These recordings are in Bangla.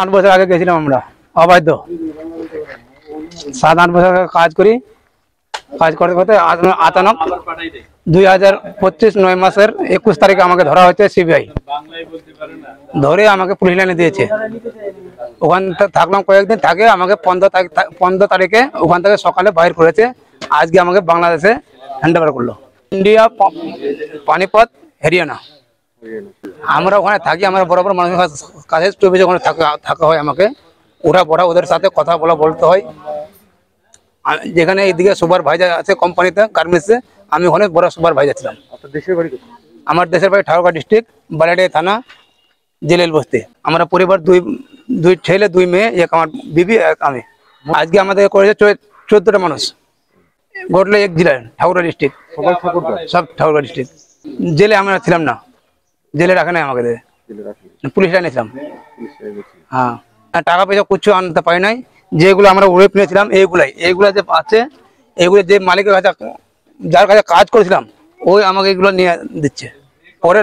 8 বছর আগে গেছিলাম আমরা অবাধ্য 7-8 বছর আগে কাজ করতে করতে আচানক 2025 9 মাসের 21 তারিখে আমাকে ধরা হয়েছে সিবিআই ধরে আমাকে পুলিশ লাইনে দিয়েছে। ওখান থেকে থাকলাম কয়েকদিন, থাকে আমাকে 15 তারিখে ওখান থেকে সকালে বাইর করেছে। আজকে আমাকে বাংলাদেশে হ্যান্ডওভার করলো। ইন্ডিয়া পানিপথ হরিয়ানা। আমরা ওখানে থাকি, আমরা বরাবর মানুষের কাছে চব্বিশ ওখানে থাকা হয়। আমাকে ওরা বড়া ওদের সাথে কথা বলতে হয়। যেখানে এইদিকে সুপারভাইজার আছে কোম্পানিতে গার্মেন্টসে, আমি ওখানে বড় সুপারভাইজার ছিলাম। আমার দেশের বাড়ি ঠাকুরগাঁও ডিস্ট্রিক্ট, বালিয়াডাঙ্গা থানা, জেলেল বস্তি। আমরা পরিবার দুই ছেলে 2 মেয়ে, এক আমার বিবি, এক আমি। আজকে আমাদের করেছে 14টা মানুষ। ঘটলো এক জেলায় ঠাকুরগাঁও ডিস্ট্রিক্ট, সব ঠাকুরগাঁও ডিস্ট্রিক্ট। জেলে আমরা ছিলাম না, জেলে রাখে নাই আমাকে, পুলিশ লাইনে ছিলাম। হ্যাঁ, টাকা পয়সা কিছু আনতে পারি নাই। যেগুলো আমরা ওয়েব নিয়েছিলাম এইগুলা যে আছে, এইগুলো যে মালিকের কাছে, যার কাছে কাজ করেছিলাম, ওই আমাকে এগুলো নিয়ে দিচ্ছে। পরে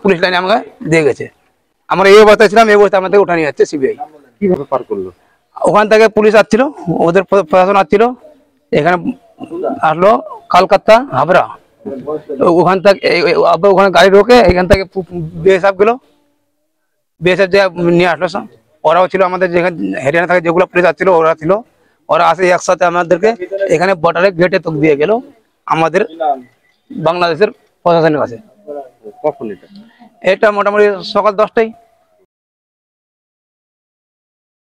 পুলিশ লাইনে আমাকে দিয়ে গেছে। আমরা এই অবস্থায় ছিলাম, এই অবস্থায় আমাদের উঠা নিয়ে যাচ্ছে সিবিআই। কিভাবে পার করলো? ওখান থেকে পুলিশ আসছিল, ওদের প্রশাসন আসছিল, এখানে আসলো কলকাতা হাবড়া। ওখান থেকে ওখানে গাড়ি ঢোকে, এখান থেকে বিএসএফ গেলো, বিএসএফ যে নিয়ে আসলো। ওরাও ছিল আমাদের যেখানে হরিয়ানা থেকে যেগুলো পুলিশ আসছিল, ওরা ছিল। ওরা আসে একসাথে আমাদেরকে এখানে বর্ডারে গেটে তোক দিয়ে গেল আমাদের বাংলাদেশের প্রশাসনের কাছে। কখন এটা? এটা মোটামুটি সকাল 10টায়।